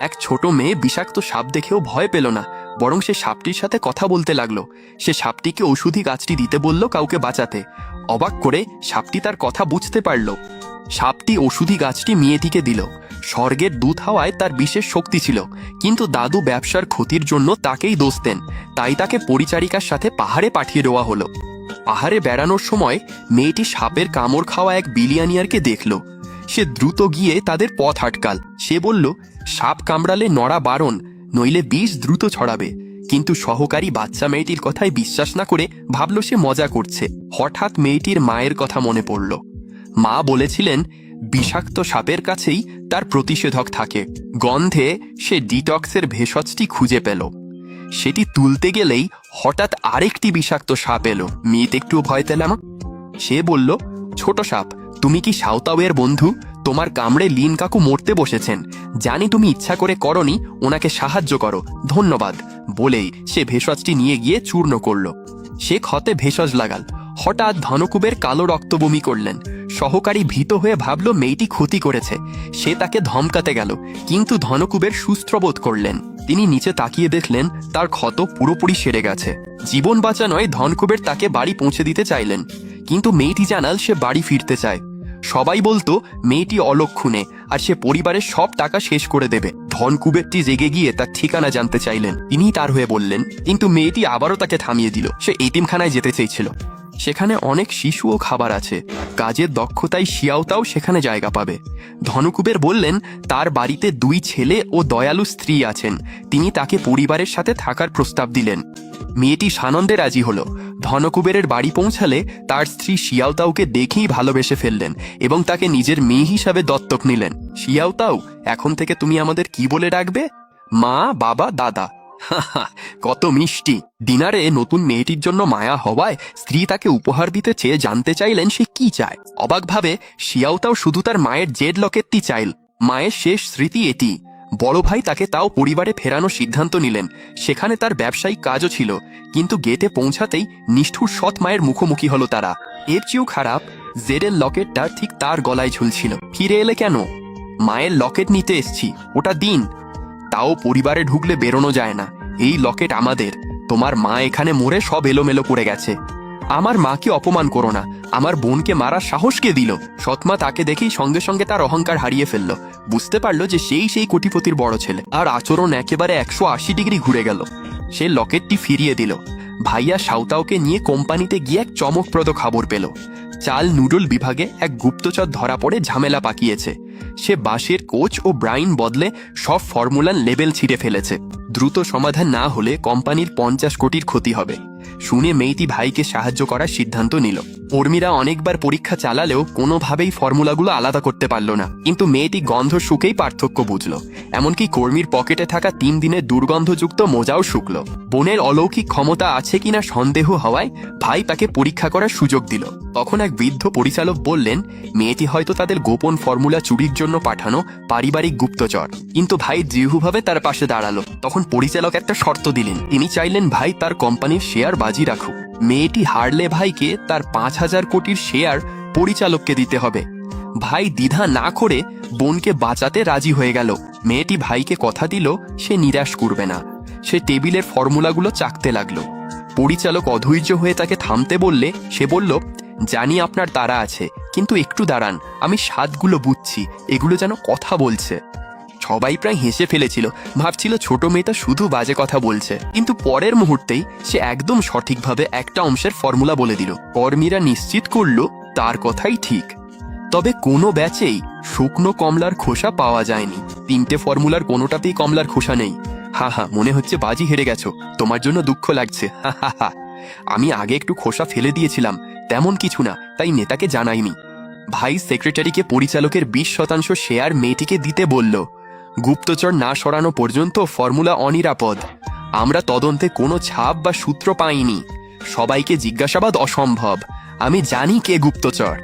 এক ছোট মেয়ে বিষাক্ত সাপ দেখেও ভয় পেল না, বরং সে সাপটির সাথে কথা বলতে লাগলো। সে সাপটিকে ওষুধি গাছটি দিতে বলল কাউকে বাঁচাতে। অবাক করে সাপটি তার কথা বুঝতে পারল। সাপটি ওষুধি গাছটি মেয়েটিকে দিল। স্বর্গের দূত হওয়ায় তার বিশেষ শক্তি ছিল, কিন্তু দাদু ব্যবসার ক্ষতির জন্য তাকেই দোষ দেন। তাই তাকে পরিচারিকার সাথে পাহাড়ে পাঠিয়ে দেওয়া হলো। পাহাড়ে বেড়ানোর সময় মেয়েটি সাপের কামড় খাওয়া এক বিলিয়ানিয়ারকে দেখল। সে দ্রুত গিয়ে তাদের পথ আটকাল। সে বলল, সাপ কামড়ালে নড়া বারণ, নইলে বিষ দ্রুত ছড়াবে। কিন্তু সহকারী বাচ্চা মেয়েটির কথায় বিশ্বাস না করে ভাবল সে মজা করছে। হঠাৎ মেয়েটির মায়ের কথা মনে পড়ল। মা বলেছিলেন বিষাক্ত সাপের কাছেই তার প্রতিষেধক থাকে। গন্ধে সে ডিটক্সের ভেষজটি খুঁজে পেল। সেটি তুলতে গেলেই হঠাৎ আরেকটি বিষাক্ত সাপ এলো। মেয়েতে একটু ভয় পেলাম। সে বলল, ছোট সাপ, তুমি কি সাঁওতাওয়ের বন্ধু? তোমার কামড়ে লিন কাকু মরতে বসেছেন। জানি তুমি ইচ্ছা করে করনি, ওনাকে সাহায্য করো, ধন্যবাদ। বলেই সে ভেষজটি নিয়ে গিয়ে চূর্ণ করল। সে ক্ষতে ভেষজ লাগাল। হঠাৎ ধনকুবের কালো রক্ত বমি করলেন। সহকারী ভীত হয়ে ভাবল মেয়েটি ক্ষতি করেছে। সে তাকে ধমকাতে গেল, কিন্তু ধনকুবের সুস্থ বোধ করলেন। তিনি নিচে তাকিয়ে দেখলেন তার ক্ষত পুরোপুরি সেরে গেছে। জীবন বাঁচানোয় ধনকুবের তাকে বাড়ি পৌঁছে দিতে চাইলেন, কিন্তু মেয়েটি জানাল সে বাড়ি ফিরতে চায়। সবাই বলতো মেয়েটি অলক্ষণে, আর সে পরিবারের সব টাকা শেষ করে দেবে। ধনকুবেরটি জেগে গিয়ে তার ঠিকানা জানতে চাইলেন। তিনি তার হয়ে বললেন, কিন্তু মেয়েটি আবারও তাকে থামিয়ে দিল। সে এতিমখানায় যেতে চেয়েছিল। সেখানে অনেক শিশু ও খাবার আছে। কাজের দক্ষতায় শিয়াওতাও সেখানে জায়গা পাবে। ধনকুবের বললেন তার বাড়িতে 2 ছেলে ও দয়ালু স্ত্রী আছেন। তিনি তাকে পরিবারের সাথে থাকার প্রস্তাব দিলেন। মেয়েটি সানন্দে রাজি হলো। ধনকুবেরের বাড়ি পৌঁছালে তার স্ত্রী শিয়াওতাওকে দেখেই ভালোবেসে ফেললেন এবং তাকে নিজের মেয়ে হিসাবে দত্তক নিলেন। শিয়াওতাও, এখন থেকে তুমি আমাদের কি বলে ডাকবে? মা, বাবা, দাদা। কত মিষ্টি। ডিনারে নতুন মেয়েটির জন্য মায়া হওয়ায় স্ত্রী তাকে উপহার দিতে চেয়ে জানতে চাইলেন সে কি চায়। অবাকভাবে শিয়াওতাও শুধু তার মায়ের জেড লকেটটি চাইল। মায়ের শেষ স্মৃতি এটি। বড় ভাই তাকে তাও পরিবারে ফেরানোর সিদ্ধান্ত নিলেন। সেখানে তার ব্যবসায়িক কাজও ছিল, কিন্তু গেটে পৌঁছাতেই নিষ্ঠুর সৎ মায়ের মুখোমুখি হলো তারা। এর চেয়েও খারাপ, জেডের লকেটটা ঠিক তার গলায় ঝুলছিল। ফিরে এলে কেন? মায়ের লকেট নিতে এসছি, ওটা দিন। তাও পরিবারে ঢুকলে বেরোনো যায় না। এই লকেট আমাদের। তোমার মা এখানে মরে সব এলোমেলো করে গেছে। আমার মাকে অপমান করো না। আমার বোনকে মারার সাহস কে দিল? সৎমা তাকে দেখেই সঙ্গে সঙ্গে তার অহংকার হারিয়ে ফেলল। বুঝতে পারলো যে সেই কোটিপতির বড় ছেলে। আর আচরণ একেবারে 180 ডিগ্রি ঘুরে গেল। সে লকেটটি ফিরিয়ে দিল। ভাইয়া সাঁওতাওকে নিয়ে কোম্পানিতে গিয়ে এক চমকপ্রদ খবর পেল। চাল নুডল বিভাগে এক গুপ্তচর ধরা পড়ে ঝামেলা পাকিয়েছে। সে বাঁশের কোচ ও ব্রাইন বদলে সব ফর্মুলার লেবেল ছিঁড়ে ফেলেছে। দ্রুত সমাধান না হলে কোম্পানির 50 কোটির ক্ষতি হবে। শুনে মেয়েটি ভাইকে সাহায্য করার সিদ্ধান্ত নিল। কর্মীরা অনেকবার পরীক্ষা চালালেও কোনোভাবেই ফর্মুলাগুলো আলাদা করতে পারল না। কিন্তু মেয়েটি গন্ধ শুকেই পার্থক্য বুঝল। এমনকি কর্মীর পকেটে থাকা 3 দিনের দুর্গন্ধযুক্ত মোজাও শুকল। বোনের অলৌকিক ক্ষমতা আছে কিনা সন্দেহ হওয়ায় ভাই তাকে পরীক্ষা করার সুযোগ দিল। তখন এক বৃদ্ধ পরিচালক বললেন মেয়েটি হয়তো তাদের গোপন ফর্মুলা চুরির জন্য পাঠানো পারিবারিক গুপ্তচর। কিন্তু ভাই দৃঢ়ভাবে তার পাশে দাঁড়ালো। তখন পরিচালক একটা শর্ত দিলেন। তিনি চাইলেন ভাই তার কোম্পানির শেয়ার বাজি রাখুক। মেয়েটি হারলে ভাইকে তার 5000 কোটির শেয়ার পরিচালককে দিতে হবে। ভাই দ্বিধা না করে বোনকে বাঁচাতে রাজি হয়ে গেল। মেয়েটি ভাইকে কথা দিল সে নিরাশ করবে না। সে টেবিলের ফর্মুলাগুলো চাকতে লাগলো। পরিচালক অধৈর্য হয়ে তাকে থামতে বললে সে বলল, জানি আপনার তাড়া আছে, কিন্তু একটু দাঁড়ান, আমি স্বাদগুলো বুঝছি, এগুলো যেন কথা বলছে। সবাই প্রায় হেসে ফেলেছিল, ভাবছিল ছোট মেয়েটা শুধু বাজে কথা বলছে। কিন্তু পরের মুহূর্তেই সে একদম সঠিকভাবে একটা অংশের ফর্মুলা বলে দিল। কর্মীরা নিশ্চিত করল তার কথাই ঠিক। তবে কোনো ব্যাচেই শুকনো কমলার খোসা পাওয়া যায়নি। 3টে ফর্মুলার কোনোটাতেই কমলার খোসা নেই। হা, মনে হচ্ছে বাজি হেরে গেছো, তোমার জন্য দুঃখ লাগছে। হা, আমি আগে একটু খোসা ফেলে দিয়েছিলাম, তেমন কিছু না, তাই নেতাকে জানাইনি। ভাইস সেক্রেটারিকে পরিচালকের 20% শেয়ার মেয়েটিকে দিতে বলল। গুপ্তচর না সরানো পর্যন্ত ফর্মুলা অনিরাপদ। আমরা তদন্তে কোনো ছাপ বা সূত্র পাইনি। সবাইকে জিজ্ঞাসাবাদ অসম্ভব। আমি জানি কে গুপ্তচর।